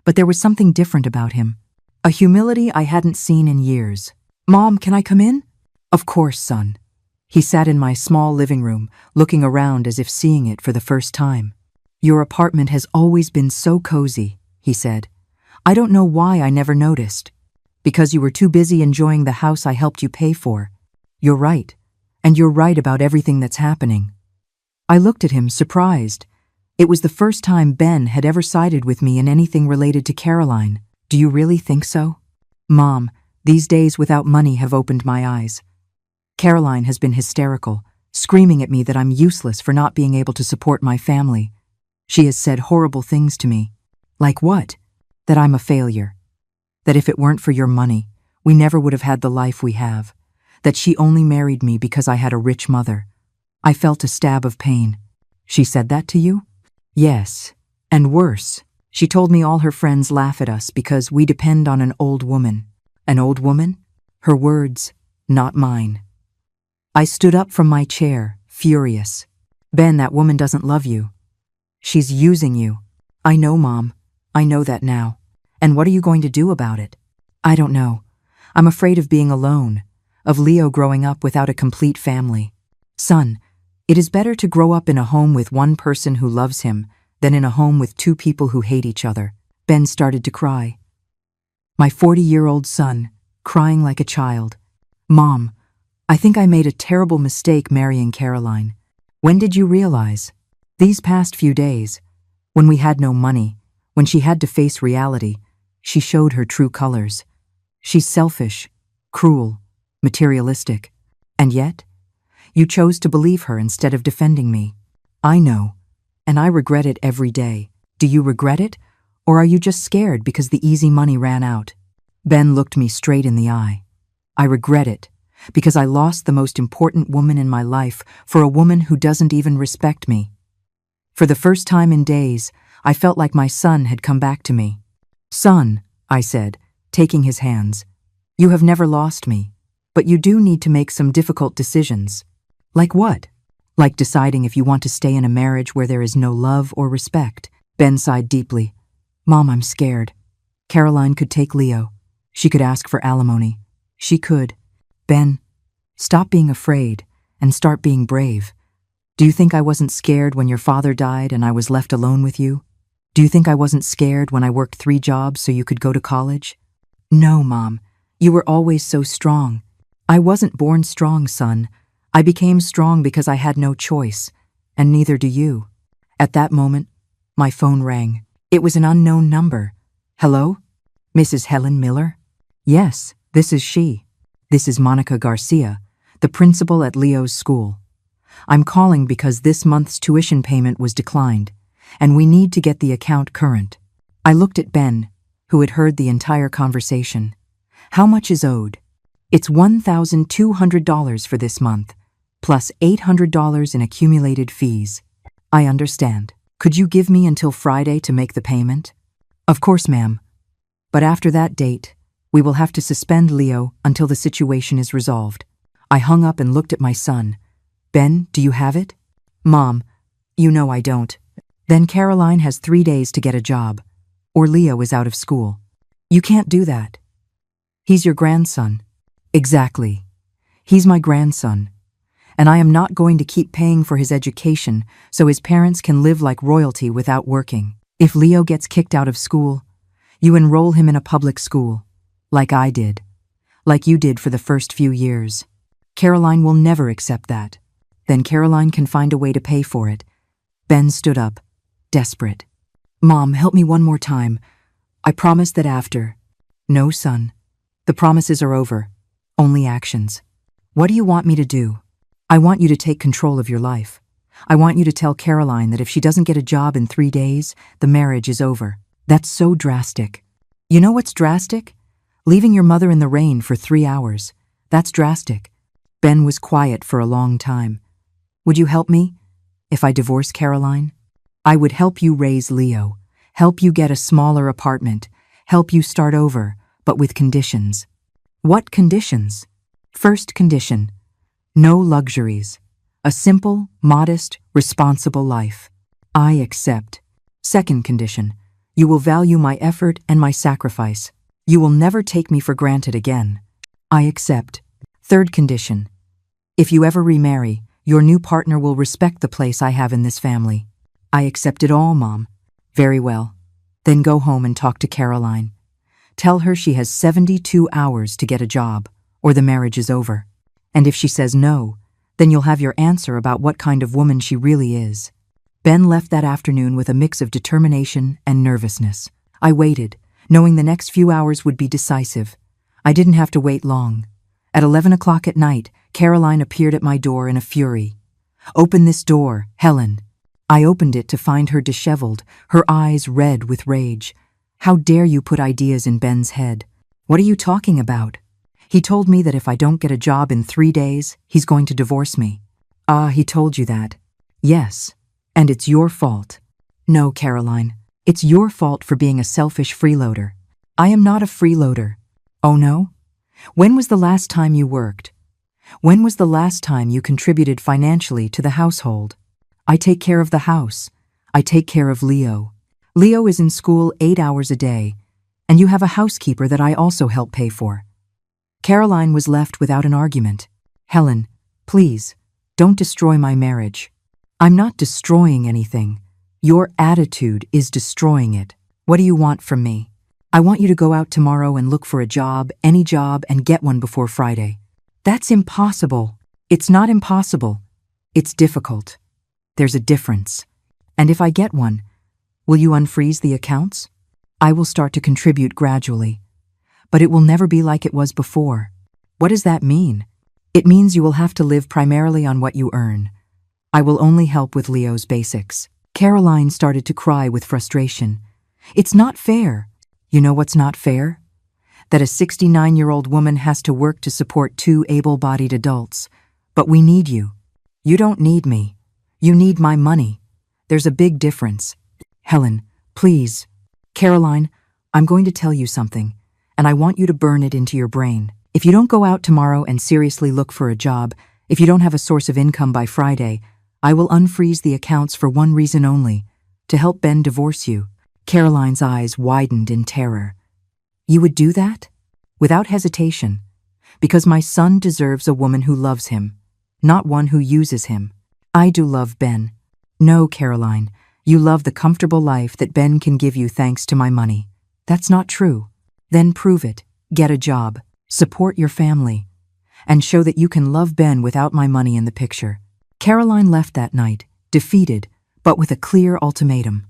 but there was something different about him. A humility I hadn't seen in years. Mom, can I come in? Of course, son. He sat in my small living room, looking around as if seeing it for the first time. Your apartment has always been so cozy, he said. I don't know why I never noticed. Because you were too busy enjoying the house I helped you pay for. You're right. And you're right about everything that's happening. I looked at him, surprised. It was the first time Ben had ever sided with me in anything related to Caroline. Do you really think so? Mom, these days without money have opened my eyes. Caroline has been hysterical, screaming at me that I'm useless for not being able to support my family. She has said horrible things to me. Like what? That I'm a failure. That if it weren't for your money, we never would have had the life we have. That she only married me because I had a rich mother. I felt a stab of pain. She said that to you? Yes, and worse. She told me all her friends laugh at us because we depend on an old woman. An old woman? Her words, not mine. I stood up from my chair, furious. Ben, that woman doesn't love you. She's using you. I know, Mom. I know that now. And what are you going to do about it? I don't know. I'm afraid of being alone, of Leo growing up without a complete family. Son, it is better to grow up in a home with one person who loves him than in a home with two people who hate each other. Ben started to cry. My 40-year-old son, crying like a child. Mom, I think I made a terrible mistake marrying Caroline. When did you realize? These past few days, when we had no money, when she had to face reality, she showed her true colors. She's selfish, cruel, materialistic. And yet, you chose to believe her instead of defending me. I know, and I regret it every day. Do you regret it, or are you just scared because the easy money ran out? Ben looked me straight in the eye. I regret it, because I lost the most important woman in my life for a woman who doesn't even respect me. For the first time in days, I felt like my son had come back to me. Son, I said, taking his hands, you have never lost me, but you do need to make some difficult decisions. Like what? Like deciding if you want to stay in a marriage where there is no love or respect. Ben sighed deeply. Mom, I'm scared. Caroline could take Leo. She could ask for alimony. She could. Ben, stop being afraid and start being brave. Do you think I wasn't scared when your father died and I was left alone with you? Do you think I wasn't scared when I worked 3 jobs so you could go to college? No, Mom. You were always so strong. I wasn't born strong, son. I became strong because I had no choice, and neither do you. At that moment, my phone rang. It was an unknown number. Hello? Mrs. Helen Miller? Yes, this is she. This is Monica Garcia, the principal at Leo's school. I'm calling because this month's tuition payment was declined, and we need to get the account current. I looked at Ben, who had heard the entire conversation. How much is owed? It's $1,200 for this month, plus $800 in accumulated fees. I understand. Could you give me until Friday to make the payment? Of course, ma'am. But after that date, we will have to suspend Leo until the situation is resolved. I hung up and looked at my son. Ben, do you have it? Mom, you know I don't. Then Caroline has 3 days to get a job, or Leo is out of school. You can't do that. He's your grandson. Exactly. He's my grandson. And I am not going to keep paying for his education so his parents can live like royalty without working. If Leo gets kicked out of school, you enroll him in a public school, like I did, like you did for the first few years. Caroline will never accept that. Then Caroline can find a way to pay for it. Ben stood up, desperate. Mom, help me one more time. I promise that after. No, son. The promises are over. Only actions. What do you want me to do? I want you to take control of your life. I want you to tell Caroline that if she doesn't get a job in 3 days, the marriage is over. That's so drastic. You know what's drastic? Leaving your mother in the rain for 3 hours. That's drastic. Ben was quiet for a long time. Would you help me if I divorce Caroline? I would help you raise Leo, help you get a smaller apartment, help you start over, but with conditions. What conditions? First condition, no luxuries. A simple, modest, responsible life. I accept. Second condition, you will value my effort and my sacrifice. You will never take me for granted again. I accept. Third condition, if you ever remarry, your new partner will respect the place I have in this family. I accept it all, Mom. Very well. Then go home and talk to Caroline. Tell her she has 72 hours to get a job, or the marriage is over. And if she says no, then you'll have your answer about what kind of woman she really is. Ben left that afternoon with a mix of determination and nervousness. I waited, knowing the next few hours would be decisive. I didn't have to wait long. At 11 o'clock at night, Caroline appeared at my door in a fury. Open this door, Helen. I opened it to find her disheveled, her eyes red with rage. How dare you put ideas in Ben's head? What are you talking about? He told me that if I don't get a job in 3 days, he's going to divorce me. Ah, he told you that. Yes, and it's your fault. No, Caroline, it's your fault for being a selfish freeloader. I am not a freeloader. Oh no? When was the last time you worked? When was the last time you contributed financially to the household? I take care of the house. I take care of Leo. Leo is in school 8 hours a day, and you have a housekeeper that I also help pay for. Caroline was left without an argument. Helen, please, don't destroy my marriage. I'm not destroying anything. Your attitude is destroying it. What do you want from me? I want you to go out tomorrow and look for a job, any job, and get one before Friday. That's impossible. It's not impossible. It's difficult. There's a difference. And if I get one, will you unfreeze the accounts? I will start to contribute gradually. But it will never be like it was before. What does that mean? It means you will have to live primarily on what you earn. I will only help with Leo's basics. Caroline started to cry with frustration. It's not fair. You know what's not fair? That a 69-year-old woman has to work to support 2 able-bodied adults. But we need you. You don't need me. You need my money. There's a big difference. Helen, please. Caroline, I'm going to tell you something, and I want you to burn it into your brain. If you don't go out tomorrow and seriously look for a job, if you don't have a source of income by Friday, I will unfreeze the accounts for one reason only, to help Ben divorce you. Caroline's eyes widened in terror. You would do that? Without hesitation. Because my son deserves a woman who loves him, not one who uses him. I do love Ben. No, Caroline, you love the comfortable life that Ben can give you thanks to my money. That's not true. Then prove it. Get a job. Support your family. And show that you can love Ben without my money in the picture. Caroline left that night, defeated, but with a clear ultimatum.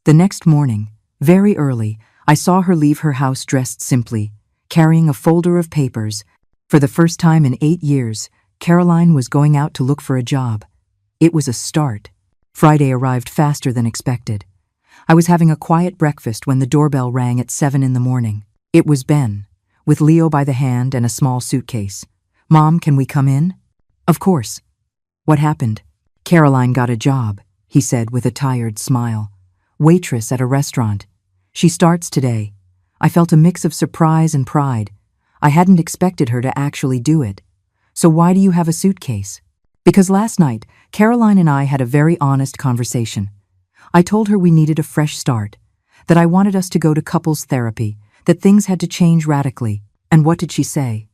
The next morning, very early, I saw her leave her house dressed simply, carrying a folder of papers. For the first time in 8 years, Caroline was going out to look for a job. It was a start. Friday arrived faster than expected. I was having a quiet breakfast when the doorbell rang at 7 in the morning. It was Ben, with Leo by the hand and a small suitcase. Mom, can we come in? Of course. What happened? Caroline got a job, he said with a tired smile. Waitress at a restaurant. She starts today. I felt a mix of surprise and pride. I hadn't expected her to actually do it. So why do you have a suitcase? Because last night, Caroline and I had a very honest conversation. I told her we needed a fresh start, that I wanted us to go to couples therapy, that things had to change radically. And what did she say?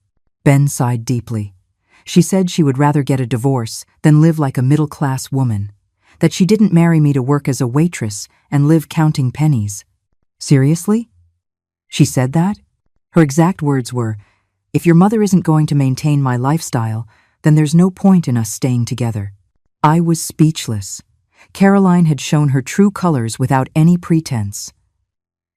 Ben sighed deeply. She said she would rather get a divorce than live like a middle-class woman, that she didn't marry me to work as a waitress and live counting pennies. Seriously? She said that? Her exact words were, if your mother isn't going to maintain my lifestyle, then there's no point in us staying together. I was speechless. Caroline had shown her true colors without any pretense.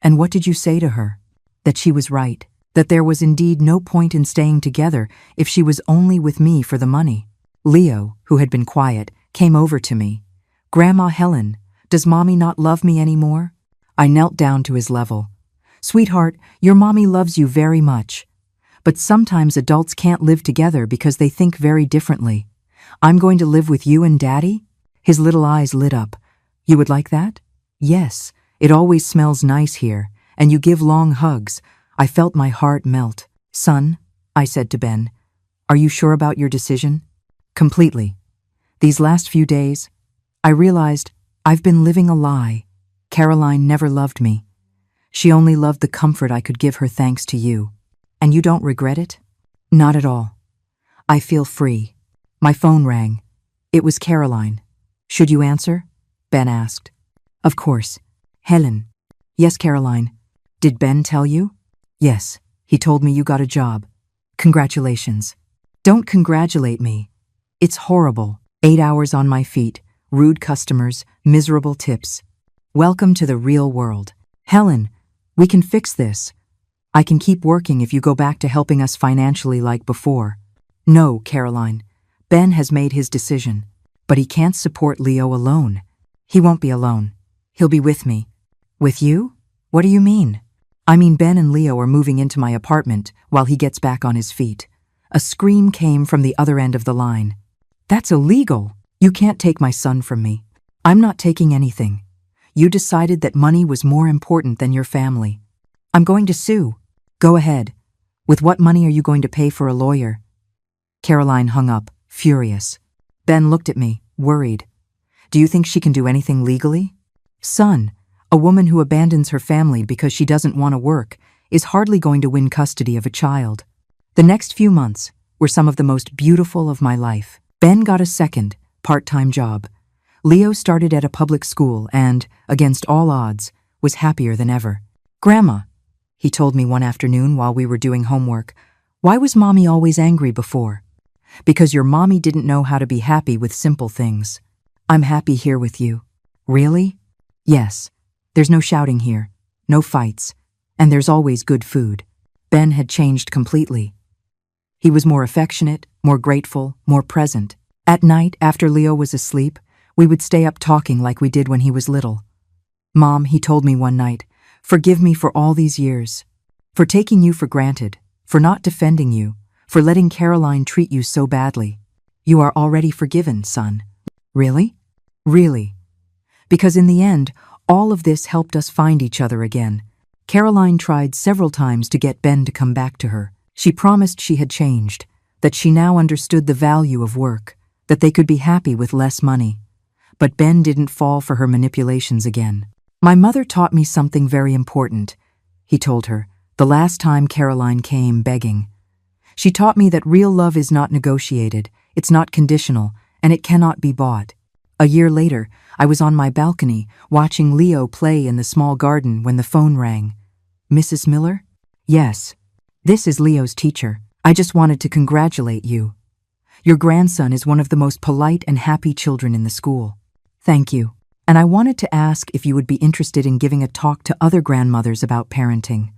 And what did you say to her? That she was right, that there was indeed no point in staying together if she was only with me for the money. Leo, who had been quiet, came over to me. Grandma Helen, does Mommy not love me anymore? I knelt down to his level. Sweetheart, your mommy loves you very much. But sometimes adults can't live together because they think very differently. I'm going to live with you and Daddy? His little eyes lit up. You would like that? Yes, it always smells nice here, and you give long hugs. I felt my heart melt. Son, I said to Ben, are you sure about your decision? Completely. These last few days, I realized I've been living a lie. Caroline never loved me. She only loved the comfort I could give her thanks to you. And you don't regret it? Not at all. I feel free. My phone rang. It was Caroline. Should you answer? Ben asked. Of course. Helen. Yes, Caroline. Did Ben tell you? Yes, he told me you got a job. Congratulations. Don't congratulate me. It's horrible. 8 hours on my feet, rude customers, miserable tips. Welcome to the real world. Helen, we can fix this. I can keep working if you go back to helping us financially like before. No, Caroline. Ben has made his decision. But he can't support Leo alone. He won't be alone. He'll be with me. With you? What do you mean? I mean Ben and Leo are moving into my apartment while he gets back on his feet. A scream came from the other end of the line. That's illegal. You can't take my son from me. I'm not taking anything. You decided that money was more important than your family. I'm going to sue. Go ahead. With what money are you going to pay for a lawyer? Caroline hung up, furious. Ben looked at me, worried. Do you think she can do anything legally? Son, a woman who abandons her family because she doesn't want to work is hardly going to win custody of a child. The next few months were some of the most beautiful of my life. Ben got a second, part-time job. Leo started at a public school and, against all odds, was happier than ever. "Grandma," he told me one afternoon while we were doing homework, "why was Mommy always angry before?" "Because your mommy didn't know how to be happy with simple things. I'm happy here with you." "Really?" "Yes. There's no shouting here, no fights, and there's always good food." Ben had changed completely. He was more affectionate, more grateful, more present. At night, after Leo was asleep, we would stay up talking like we did when he was little. "Mom," he told me one night, "forgive me for all these years. For taking you for granted, for not defending you, for letting Caroline treat you so badly. You are already forgiven, son." "Really?" "Really. Because in the end, all of this helped us find each other again." Caroline tried several times to get Ben to come back to her. She promised she had changed, that she now understood the value of work, that they could be happy with less money. But Ben didn't fall for her manipulations again. "My mother taught me something very important," he told her, the last time Caroline came begging. "She taught me that real love is not negotiated, it's not conditional, and it cannot be bought." A year later, I was on my balcony watching Leo play in the small garden when the phone rang. "Mrs. Miller?" "Yes. This is Leo's teacher. I just wanted to congratulate you. Your grandson is one of the most polite and happy children in the school." "Thank you. And I wanted to ask if you would be interested in giving a talk to other grandmothers about parenting.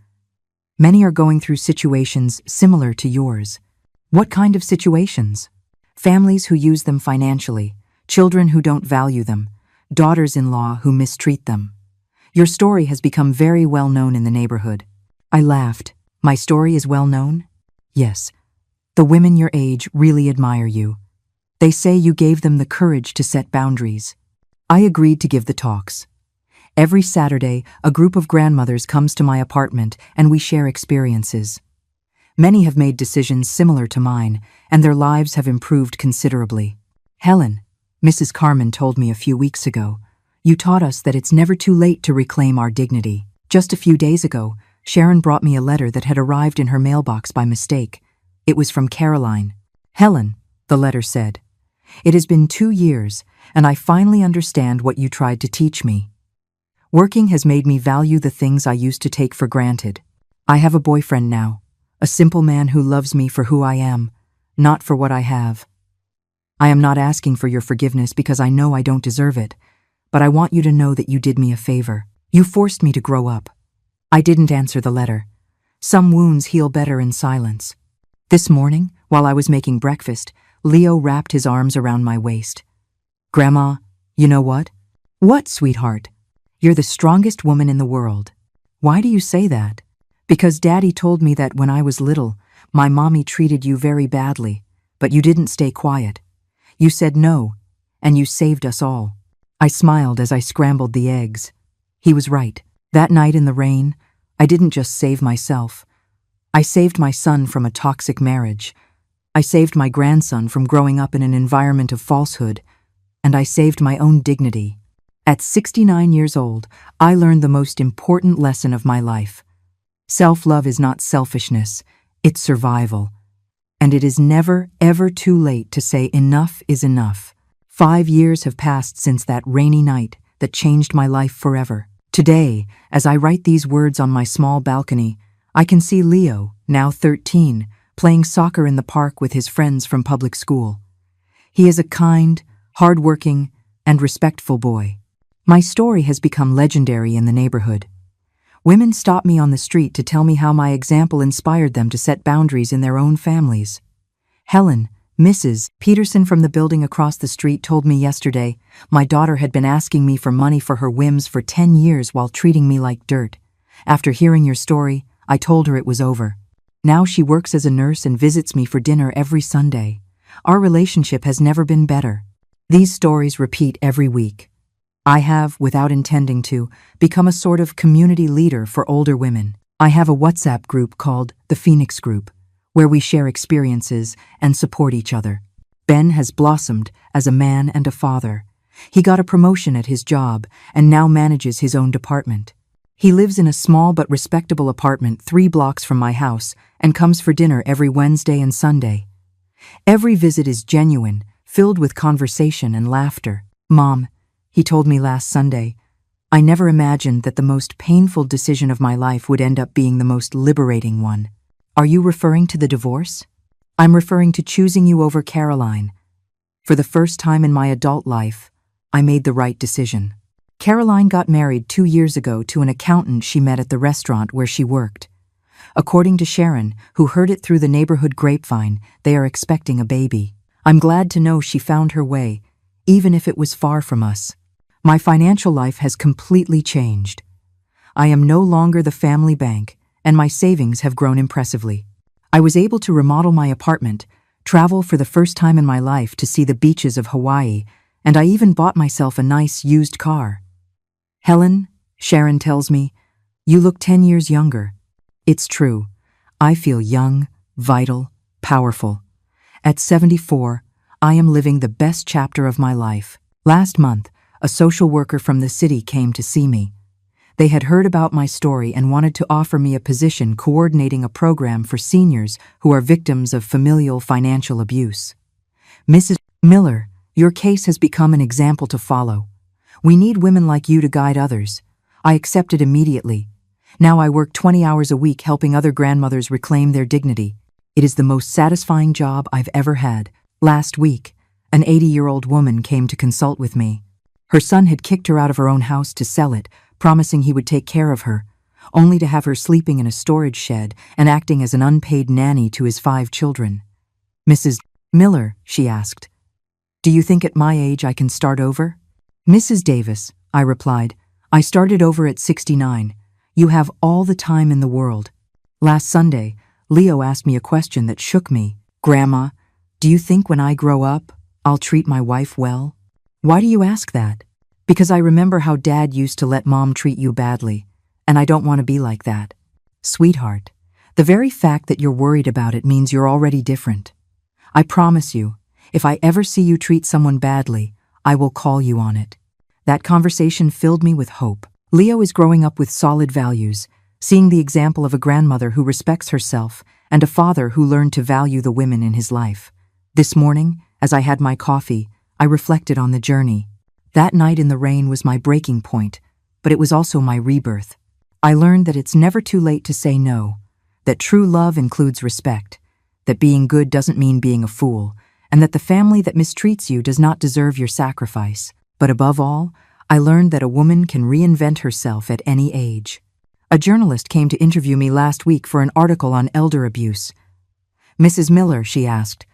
Many are going through situations similar to yours." "What kind of situations?" "Families who use them financially, children who don't value them, daughters-in-law who mistreat them. Your story has become very well known in the neighborhood." I laughed. "My story is well known?" "Yes. The women your age really admire you. They say you gave them the courage to set boundaries." I agreed to give the talks. Every Saturday, a group of grandmothers comes to my apartment and we share experiences. Many have made decisions similar to mine, and their lives have improved considerably. "Helen," Mrs. Carmen told me a few weeks ago, "you taught us that it's never too late to reclaim our dignity." Just a few days ago, Sharon brought me a letter that had arrived in her mailbox by mistake. It was from Caroline. "Helen," the letter said, "it has been 2 years, and I finally understand what you tried to teach me. Working has made me value the things I used to take for granted. I have a boyfriend now, a simple man who loves me for who I am, not for what I have. I am not asking for your forgiveness because I know I don't deserve it, but I want you to know that you did me a favor. You forced me to grow up." I didn't answer the letter. Some wounds heal better in silence. This morning, while I was making breakfast, Leo wrapped his arms around my waist. "Grandma, you know what?" "What, sweetheart?" "You're the strongest woman in the world." "Why do you say that?" "Because Daddy told me that when I was little, my mommy treated you very badly, but you didn't stay quiet. You said no, and you saved us all." I smiled as I scrambled the eggs. He was right. That night in the rain, I didn't just save myself. I saved my son from a toxic marriage. I saved my grandson from growing up in an environment of falsehood. And I saved my own dignity. At 69 years old, I learned the most important lesson of my life. Self-love is not selfishness, it's survival. And it is never, ever too late to say enough is enough. 5 years have passed since that rainy night that changed my life forever. Today, as I write these words on my small balcony, I can see Leo, now 13, playing soccer in the park with his friends from public school. He is a kind, hard-working, and respectful boy. My story has become legendary in the neighborhood. Women stop me on the street to tell me how my example inspired them to set boundaries in their own families. Helen, Mrs. Peterson from the building across the street told me yesterday my daughter had been asking me for money for her whims for 10 years while treating me like dirt. After hearing your story, I told her it was over. Now she works as a nurse and visits me for dinner every Sunday. Our relationship has never been better. These stories repeat every week. I have, without intending to, become a sort of community leader for older women. I have a WhatsApp group called the Phoenix Group, where we share experiences and support each other. Ben has blossomed as a man and a father. He got a promotion at his job and now manages his own department. He lives in a small but respectable apartment 3 blocks from my house and comes for dinner every Wednesday and Sunday. Every visit is genuine, filled with conversation and laughter. "Mom," he told me last Sunday, "I never imagined that the most painful decision of my life would end up being the most liberating one." "Are you referring to the divorce?" "I'm referring to choosing you over Caroline. For the first time in my adult life, I made the right decision." Caroline got married 2 years ago to an accountant she met at the restaurant where she worked. According to Sharon, who heard it through the neighborhood grapevine, they are expecting a baby. I'm glad to know she found her way, even if it was far from us. My financial life has completely changed. I am no longer the family bank, and my savings have grown impressively. I was able to remodel my apartment, travel for the first time in my life to see the beaches of Hawaii, and I even bought myself a nice used car. "Helen," Sharon tells me, "you look 10 years younger." It's true. I feel young, vital, powerful. At 74, I am living the best chapter of my life. Last month, a social worker from the city came to see me. They had heard about my story and wanted to offer me a position coordinating a program for seniors who are victims of familial financial abuse. "Mrs. Miller, your case has become an example to follow. We need women like you to guide others." I accepted immediately. Now I work 20 hours a week helping other grandmothers reclaim their dignity. It is the most satisfying job I've ever had. Last week, an 80-year-old woman came to consult with me. Her son had kicked her out of her own house to sell it, promising he would take care of her, only to have her sleeping in a storage shed and acting as an unpaid nanny to his 5 children. "Mrs. Miller," she asked, "do you think at my age I can start over?" "Mrs. Davis," I replied, "I started over at 69. You have all the time in the world." Last Sunday, Leo asked me a question that shook me. "Grandma, do you think when I grow up, I'll treat my wife well?" "Why do you ask that?" "Because I remember how Dad used to let Mom treat you badly, and I don't want to be like that." "Sweetheart, the very fact that you're worried about it means you're already different. I promise you, if I ever see you treat someone badly, I will call you on it." That conversation filled me with hope. Leo is growing up with solid values, seeing the example of a grandmother who respects herself and a father who learned to value the women in his life. This morning, as I had my coffee, I reflected on the journey. That night in the rain was my breaking point, but it was also my rebirth. I learned that it's never too late to say no, that true love includes respect, that being good doesn't mean being a fool, and that the family that mistreats you does not deserve your sacrifice. But above all, I learned that a woman can reinvent herself at any age. A journalist came to interview me last week for an article on elder abuse. "Mrs. Miller," she asked,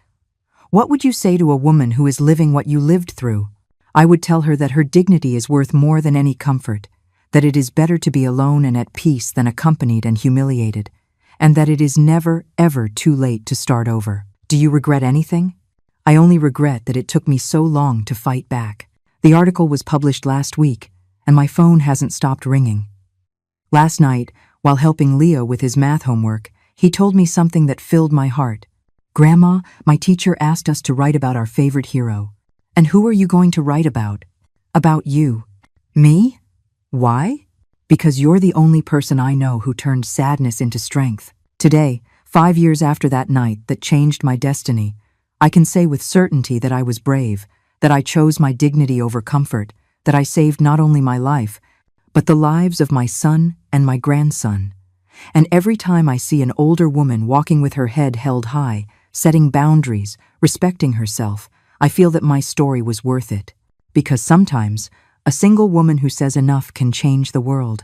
"what would you say to a woman who is living what you lived through?" I would tell her that her dignity is worth more than any comfort, that it is better to be alone and at peace than accompanied and humiliated, and that it is never, ever too late to start over. "Do you regret anything?" "I only regret that it took me so long to fight back." The article was published last week, and my phone hasn't stopped ringing. Last night, while helping Leo with his math homework, he told me something that filled my heart. "Grandma, my teacher asked us to write about our favorite hero." "And who are you going to write about?" "About you." "Me? Why?" "Because you're the only person I know who turned sadness into strength." Today, 5 years after that night that changed my destiny, I can say with certainty that I was brave, that I chose my dignity over comfort, that I saved not only my life, but the lives of my son and my grandson. And every time I see an older woman walking with her head held high, setting boundaries, respecting herself, I feel that my story was worth it. Because sometimes, a single woman who says enough can change the world.